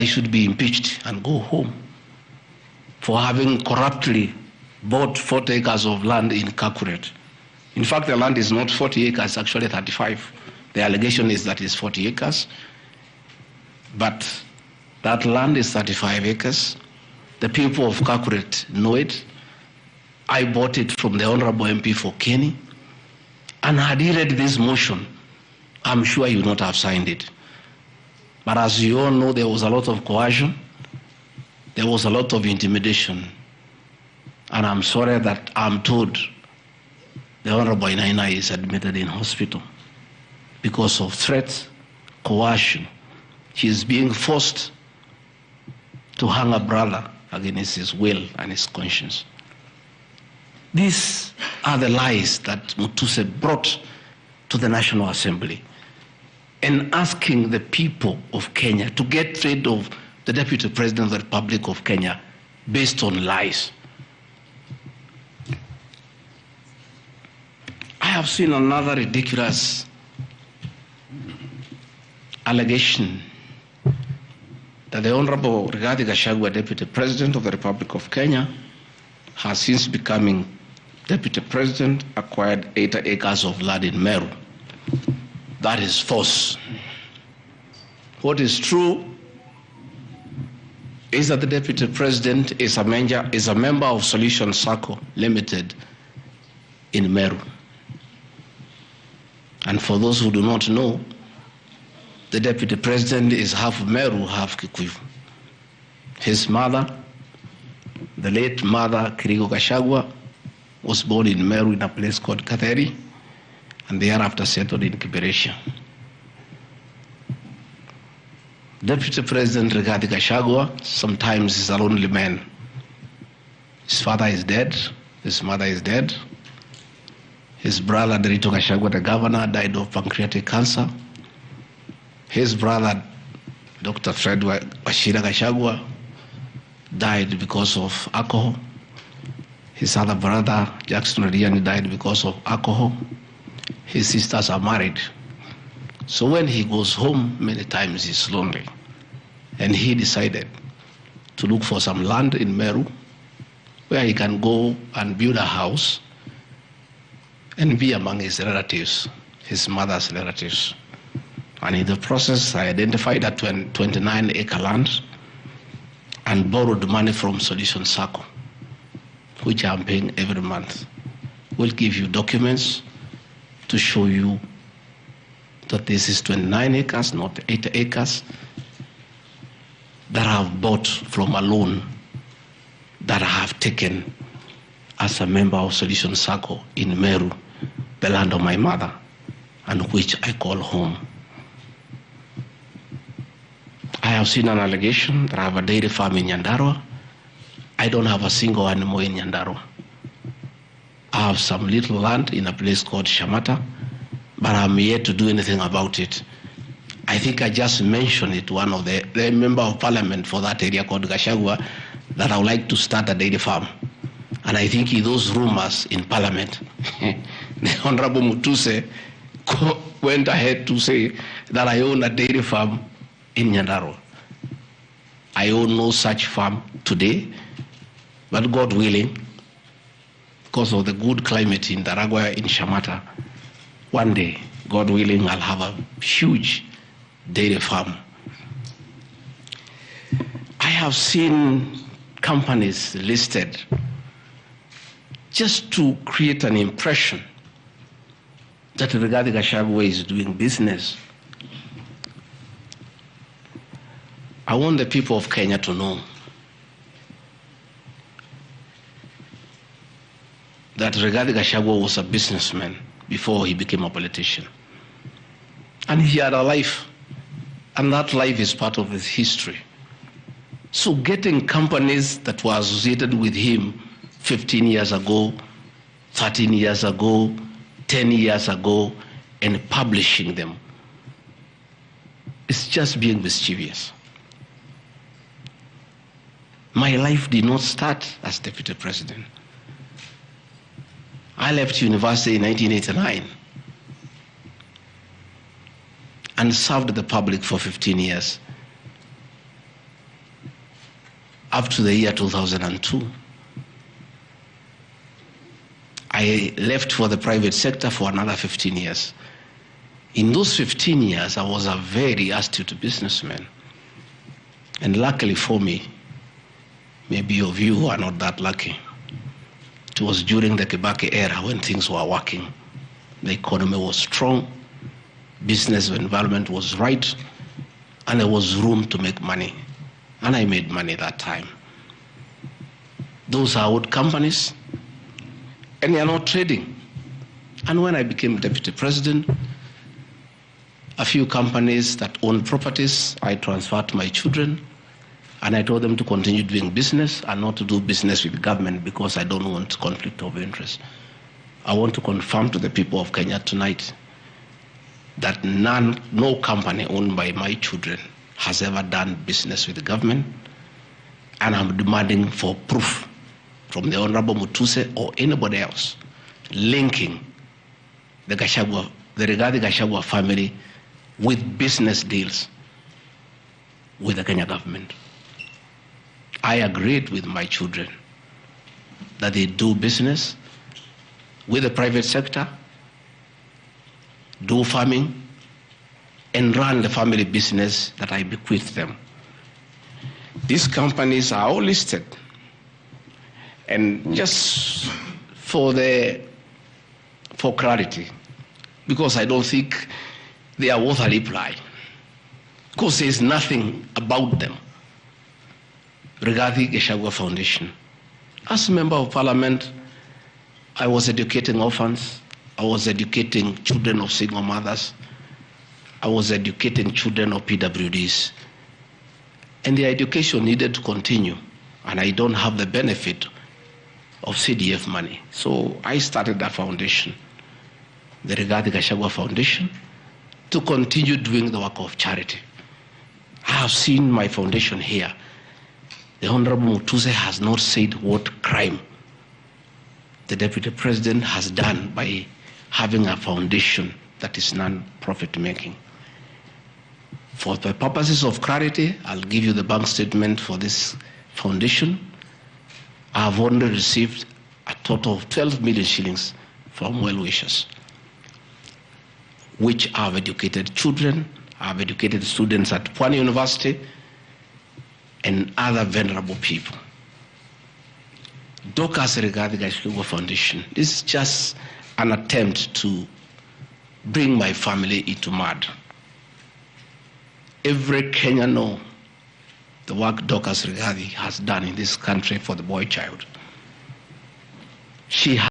he should be impeached and go home for having corruptly bought 40 acres of land in Accuired. In fact, the land is not 40 acres, actually 35. The allegation is that it's 40 acres, but that land is 35 acres. The people of Accuired know it. I bought it from the Honorable MP for Kenny, and had he read this motion, I'm sure he would not have signed it. But as you all know, there was a lot of coercion, there was a lot of intimidation, and I'm sorry that I'm told the Honorable Inaina is admitted in hospital because of threats, coercion. He is being forced to hang a brother against his will and his conscience. These are the lies that Mutuse brought to the National Assembly, and asking the people of Kenya to get rid of the Deputy President of the Republic of Kenya based on lies. I have seen another ridiculous allegation that the Honorable Rigathi Gachagua, Deputy President of the Republic of Kenya, has since becoming Deputy President, acquired 80 acres of land in Meru. That is false. What is true is that the Deputy President is a member of Solution Circle Limited in Meru. And for those who do not know, the Deputy President is half Meru, half Kikuyu. His mother, the late mother, Rigathi Gachagua, was born in Meru in a place called Katheri, and thereafter settled in Kiberesha. Deputy President Rigathi Gachagua sometimes is a lonely man. His father is dead, his mother is dead. His brother, Derito Gachagua, the governor, died of pancreatic cancer. His brother, Dr. Fred Washira Gachagua, died because of alcohol. His other brother, Jackson Riani, died because of alcohol. His sisters are married. So when he goes home, many times he's lonely. And he decided to look for some land in Meru where he can go and build a house and be among his relatives, his mother's relatives. And in the process, I identified that 29-acre land and borrowed money from Solution Circle, which I'm paying every month. We'll give you documents to show you that this is 29 acres, not 80 acres, that I have bought from a loan that I have taken as a member of Solution Circle in Meru, the land of my mother, and which I call home. I have seen an allegation that I have a dairy farm in Nyandarua. I don't have a single animal in Nyandarua. I have some little land in a place called Shamata, but I'm yet to do anything about it. I think I just mentioned it to one of the member of parliament for that area called Gachagua that I would like to start a dairy farm. And I think in those rumors in parliament, the Honorable Mutuse went ahead to say that I own a dairy farm in Nyandarua. I own no such farm today, but God willing, because of the good climate in Daragwa, in Shamata, one day, God willing, I'll have a huge dairy farm. I have seen companies listed just to create an impression that Rigathi Gachagua is doing business. I want the people of Kenya to know that Rigathi Gachagua was a businessman before he became a politician. And he had a life, and that life is part of his history. So getting companies that were associated with him 15 years ago, 13 years ago, 10 years ago, and publishing them, it's just being mischievous. My life did not start as deputy president. I left university in 1989 and served the public for 15 years. up to the year 2002. I left for the private sector for another 15 years. In those 15 years, I was a very astute businessman. And luckily for me, maybe of you are not that lucky, it was during the Kibaki era when things were working. The economy was strong, business environment was right, and there was room to make money. And I made money that time. Those are old companies, and they are not trading. And when I became deputy president, a few companies that owned properties, I transferred to my children, and I told them to continue doing business and not to do business with the government because I don't want conflict of interest. I want to confirm to the people of Kenya tonight that no company owned by my children has ever done business with the government, and I'm demanding for proof from the Honorable Mutuse or anybody else linking the Rigathi Gachagua family with business deals with the Kenya government. I agreed with my children that they do business with the private sector, do farming, and run the family business that I bequeathed them. These companies are all listed. And just for clarity, because I don't think they are worth a reply, because there's nothing about them. Rigathi Gachagua Foundation. As a member of parliament, I was educating orphans, I was educating children of single mothers, I was educating children of PWDs. And the education needed to continue, and I don't have the benefit of CDF money. So I started that foundation, the Rigathi Gachagua Foundation, to continue doing the work of charity. I have seen my foundation here. The Honorable Mutuse has not said what crime the Deputy President has done by having a foundation that is non-profit making. For the purposes of clarity, I'll give you the bank statement for this foundation. I have only received a total of 12 million shillings from well-wishers, which have educated children, have educated students at Pwani University, and other vulnerable people. Dorcas Rigathi Gachagua Foundation, this is just an attempt to bring my family into mud. Every Kenyan knows the work Dorcas Rigathi has done in this country for the boy child. She